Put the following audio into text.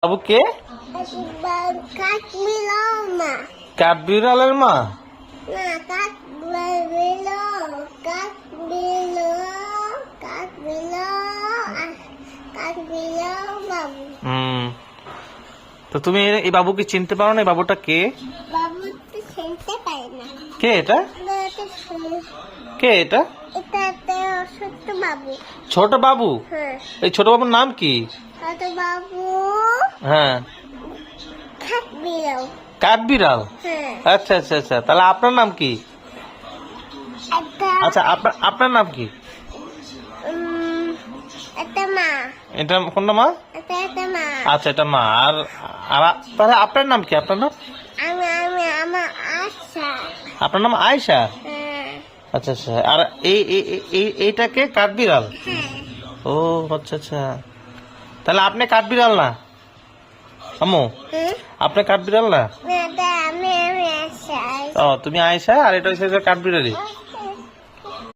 বাবু কে? কাঠবিড়ালের মা? তো তুমি এই বাবুকে চিনতে পারো না? এই বাবুটা কে? কে এটা? কে এটা? ছোট বাবু? এই ছোট বাবুর নাম কি? হ্যাঁ, কাঠবিড়াল। আচ্ছা আচ্ছা আচ্ছা, তাহলে আপনার নাম কি? আচ্ছা, আপনার নাম কি? এটা কোনটা মা? আচ্ছা, এটা মা। আর তাহলে আপনার নাম কি? আপনার নাম? আপনার নাম আয়েশা? আচ্ছা আচ্ছা। আর এইটাকে কাঠবিড়াল? ও আচ্ছা আচ্ছা, তাহলে আপনি কাঠবিড়াল না আম্মু? আপনি কাঠবিড়াল না? ও, তুমি আয়েশা আর এটা হচ্ছে কাঠবিড়ালি।